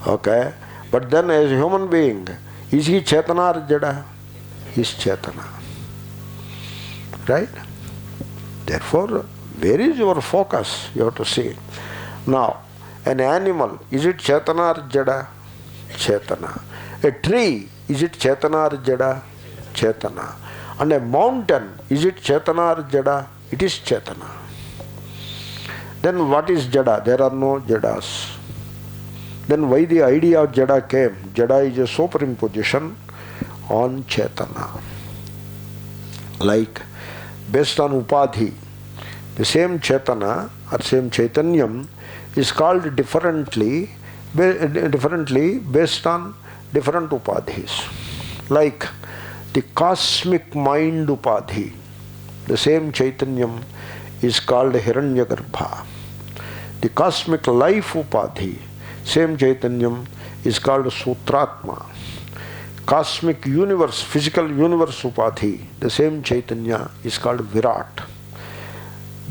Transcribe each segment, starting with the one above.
Okay? But then as a human being, is he Chetana or Jada? He is Chetana. Right? Therefore, where is your focus? You have to see. Now, an animal, is it Chetana or Jada? Chetana. A tree, is it Chetana or Jada? Chetana. And a mountain, is it Chetana or Jada? It is Chetana. Then what is Jada? There are no Jadas. Then why the idea of Jada came? Jada is a superimposition on Chetana. Like, based on Upadhi, the same Chetana or same Chaitanyam is called differently based on different Upadhis. Like the cosmic mind Upadhi, the same Chaitanyam is called Hiranyagarbha. The cosmic life Upadhi, same Chaitanyam is called Sutratma. Cosmic universe, physical universe Upadhi, the same Chaitanya is called Virat.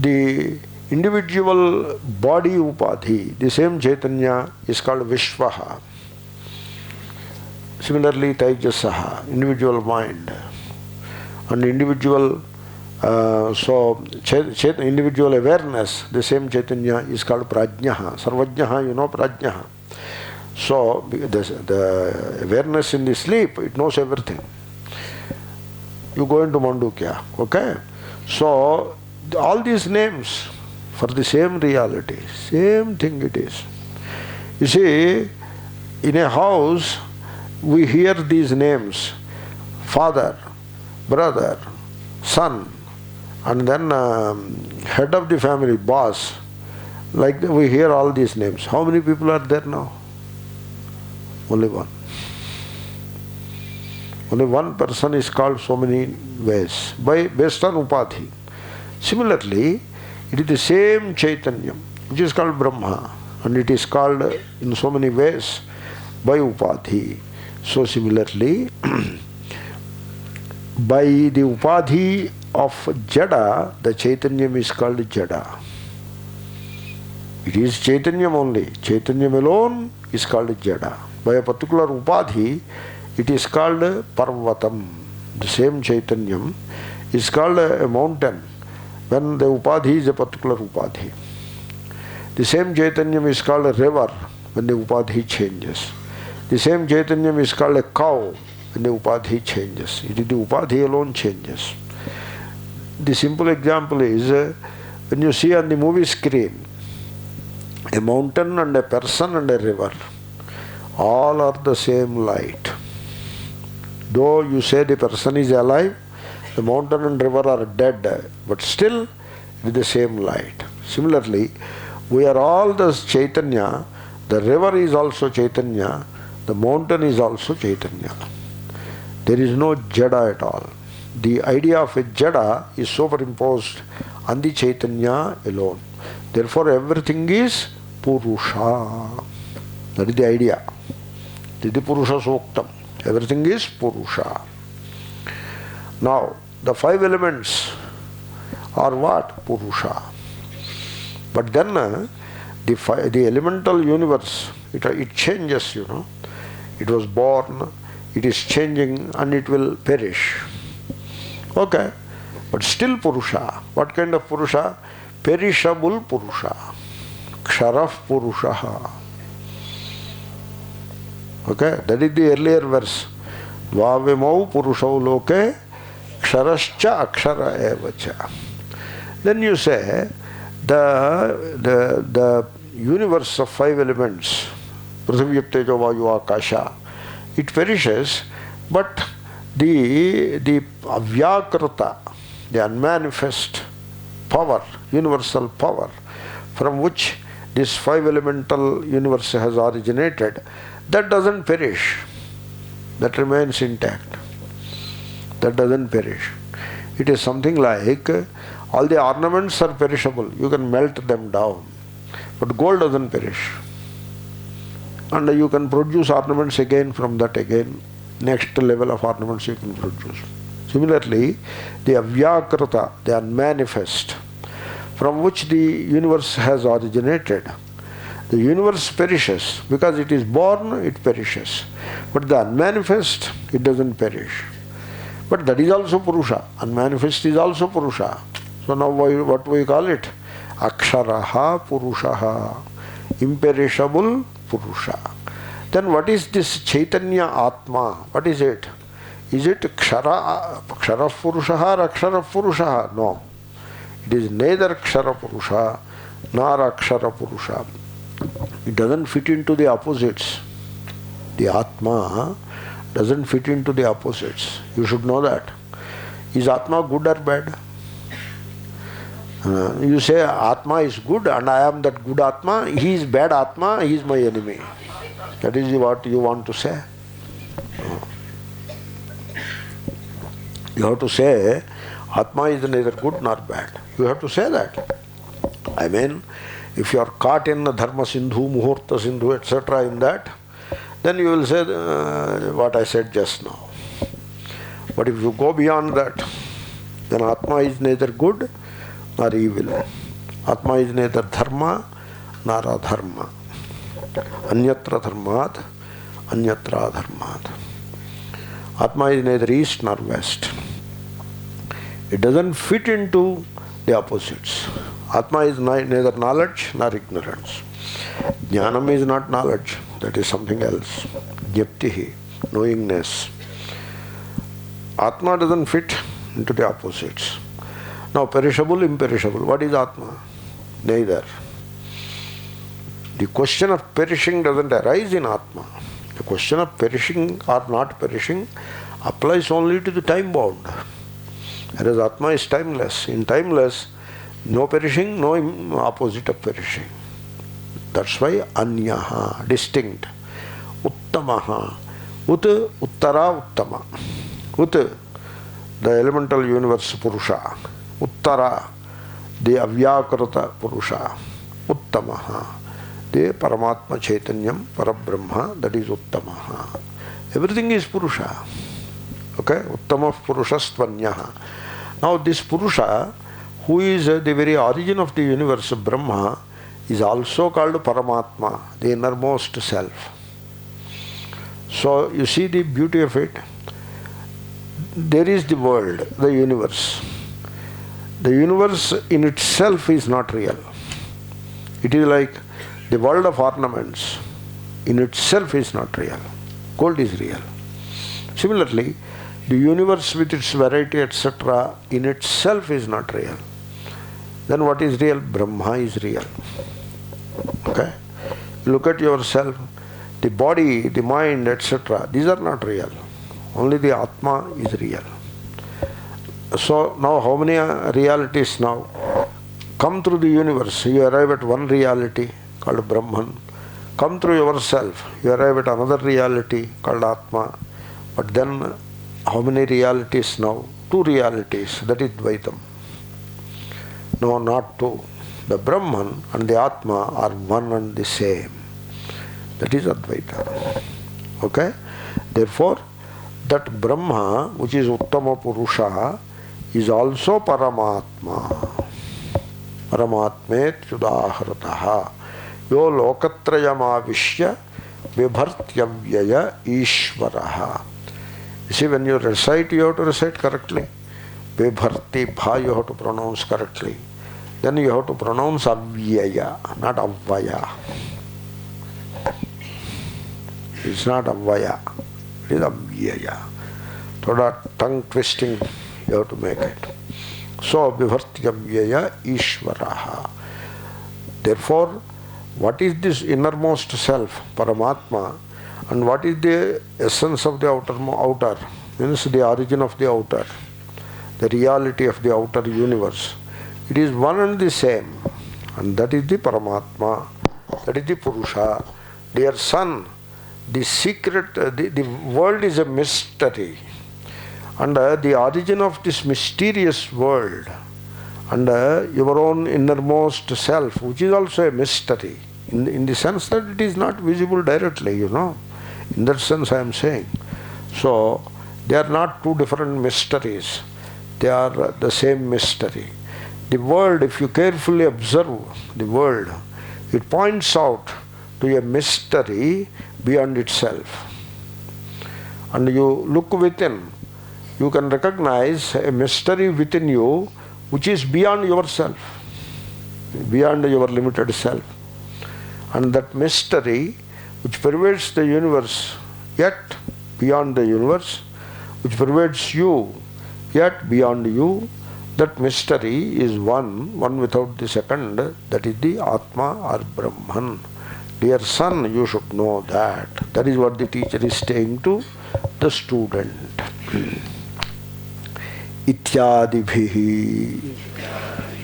The individual body Upadhi, the same Chaitanya is called Vishwaha. Similarly, Taijasaha, individual mind. And individual, individual awareness, the same Chaitanya is called Prajnaha. Sarvajnaha, you know Prajnaha. So, the awareness in the sleep, it knows everything. You go into Mandukya, okay? So, all these names for the same reality, same thing it is. You see, in a house, we hear these names, father, brother, son, and then head of the family, boss. Like we hear all these names. How many people are there now? Only one. Only one person is called so many ways, based on Upadhi. Similarly, it is the same Chaitanya, which is called Brahma, and it is called in so many ways by Upadhi. So similarly, by the Upadhi of Jada, the Chaitanyam is called Jada. It is Chaitanyam only. Chaitanyam alone is called Jada. By a particular Upadhi, it is called Parvatam. The same Chaitanyam is called a mountain when the Upadhi is a particular Upadhi. The same Chaitanyam is called a river when the Upadhi changes. The same Chaitanyam is called a cow when the Upadhi changes. It is the Upadhi alone changes. The simple example is when you see on the movie screen a mountain and a person and a river, all are the same light. Though you say the person is alive, the mountain and river are dead, but still it is the same light. Similarly, we are all the Chaitanya. The river is also Chaitanya. The mountain is also Chaitanya. There is no Jada at all. The idea of a Jada is superimposed on the Chaitanya alone. Therefore, everything is Purusha. That is the idea. That is the Purusha Suktam. Everything is Purusha. Now, the five elements are what? Purusha. But then the elemental universe, it changes, you know. It was born, it is changing, and it will perish. Okay, but still Purusha. What kind of Purusha? Perishable Purusha. Ksharaf Purusha. Okay, that is the earlier verse. Dvavimau Purushau loke ksharascha akshara evacha. Then you say the universe of five elements, Prithvi Tejo Vayu Akasha, it perishes, but the avyakrata, the unmanifest power, universal power, from which this five elemental universe has originated, that doesn't perish. That remains intact. That doesn't perish. It is something like all the ornaments are perishable. You can melt them down. But gold doesn't perish. And you can produce ornaments again from that again. Next level of ornaments you can produce. Similarly, the avyakrata, the unmanifest, from which the universe has originated, The universe perishes. Because it is born, it perishes. But the unmanifest, it doesn't perish. But that is also Purusha. Unmanifest is also Purusha. So now what we call it? Aksharaha Purushaha. Imperishable Purusha. Then what is this Chaitanya Atma? What is it? Is it Kshara Purushaha or Akshara Purushaha? No. It is neither Kshara Purusha nor Akshara Purusha. It doesn't fit into the opposites. The Atma doesn't fit into the opposites. You should know that. Is Atma good or bad? You say Atma is good and I am that good Atma. He is bad Atma, he is my enemy. That is what you want to say. You have to say Atma is neither good nor bad. You have to say that. I mean, if you are caught in Dharma Sindhu, Muhurta Sindhu, etc. in that, then you will say what I said just now. But if you go beyond that, then Atma is neither good nor evil. Atma is neither dharma nor adharma. Anyatra dharmat, anyatra adharmat. Atma is neither east nor west. It doesn't fit into the opposites. Atma is neither knowledge nor ignorance. Jnanam is not knowledge, that is something else. Jnaptihi, knowingness. Atma doesn't fit into the opposites. Now, perishable, imperishable. What is Atma? Neither. The question of perishing doesn't arise in Atma. The question of perishing or not perishing applies only to the time bound. Whereas Atma is timeless. In timeless, no perishing, no opposite of perishing. That's why Anyaha, distinct. Uttamaha. Ut, Uttara, Uttama. Ut, the elemental universe Purusha. Uttara, the Avyakarata Purusha. Uttamaha, the Paramatma Chaitanyam, Parabrahma, that is Uttamaha. Everything is Purusha. Okay? Uttama Purushastvanyaha. Now this Purusha, who is the very origin of the universe, Brahma, is also called Paramatma, the innermost self. So you see the beauty of it. There is the world, the universe. The universe in itself is not real. It is like the world of ornaments. In itself is not real. Gold is real. Similarly, the universe with its variety, etc., in itself is not real. Then what is real? Brahma is real. Okay? Look at yourself. The body, the mind, etc., these are not real. Only the Atma is real. So now how many realities now come through the universe? You arrive at one reality called Brahman. Come through yourself, you arrive at another reality called Atma. But then how many realities now? Two realities, that is Dvaitam. No, not two. The Brahman and the Atma are one and the same. That is Advaita. Okay? Therefore, that Brahma, which is Uttama Purusha, is also Paramatma. Paramatmet Yudaharataha. Yo Lokatrayamavishya Vibhartyavyaya Ishvaraha. You see, when you recite, you have to recite correctly. Vibharti, Bha, you have to pronounce correctly. Then you have to pronounce Avyaya, not Avvaya. It's not Avvaya, it is Avyaya. Thoda tongue twisting you have to make it. So, Vibhartyavyaya Ishvaraha. Therefore, what is this innermost self, Paramatma, and what is the essence of the outer, means the origin of the outer, the reality of the outer universe? It is one and the same, and that is the Paramatma, that is the Purusha. Dear son, the secret, the world is a mystery, and the origin of this mysterious world and your own innermost self, which is also a mystery, in the sense that it is not visible directly, you know. In that sense I am saying. So, they are not two different mysteries. They are the same mystery. The world, if you carefully observe the world, it points out to a mystery beyond itself. And you look within, you can recognize a mystery within you which is beyond yourself, beyond your limited self. And that mystery which pervades the universe, yet beyond the universe, which pervades you, yet beyond you, that mystery is one without the second, that is the Atma or Brahman. Dear son, you should know that. That is what the teacher is saying to the student. Ityadibhihi.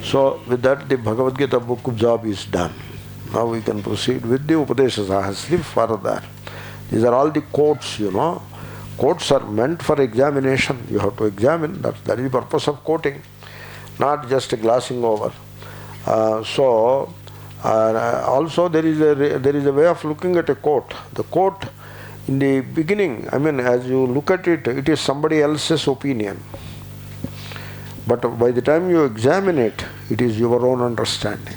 So with that the Bhagavad Gita book job is done. Now we can proceed with the Upadesha Sahasri further. These are all the quotes, you know. Quotes are meant for examination. You have to examine. That is the purpose of quoting, not just glancing over. Also there is a way of looking at a quote. The quote in the beginning, I mean, as you look at it, it is somebody else's opinion. But by the time you examine it, it is your own understanding.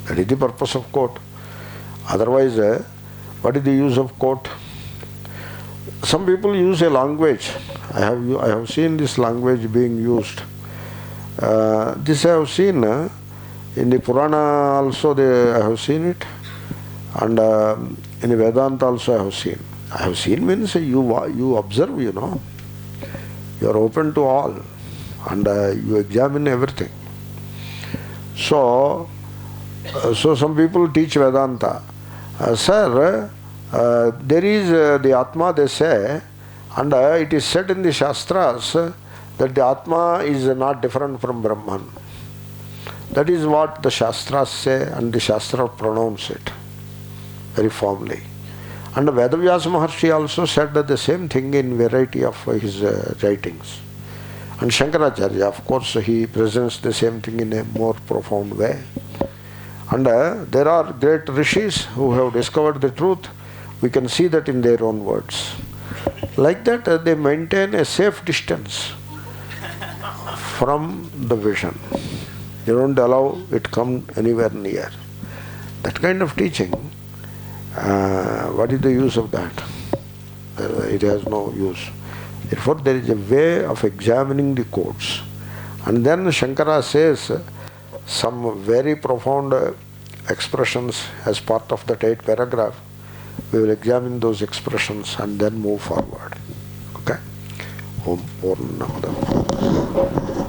That is the purpose of quote. Otherwise, what is the use of quote? Some people use a language. I have seen this language being used. This I have seen in the Purana also. I have seen it, and in the Vedanta also I have seen. I have seen means you observe. You know, you are open to all, and you examine everything. So some people teach Vedanta. Sir, there is the Atma, they say, and it is said in the Shastras that the Atma is not different from Brahman. That is what the Shastras say, and the Shastra pronounce it very firmly. And Vedavyasa Maharshi also said the same thing in variety of his writings. And Shankaracharya, of course, he presents the same thing in a more profound way. And there are great rishis who have discovered the truth. We can see that in their own words. Like that, they maintain a safe distance from the vision. They don't allow it come anywhere near. That kind of teaching, what is the use of that? It has no use. Therefore, there is a way of examining the quotes. And then Shankara says some very profound expressions as part of that 8th paragraph. We will examine those expressions and then move forward. Okay? Om Purnamada.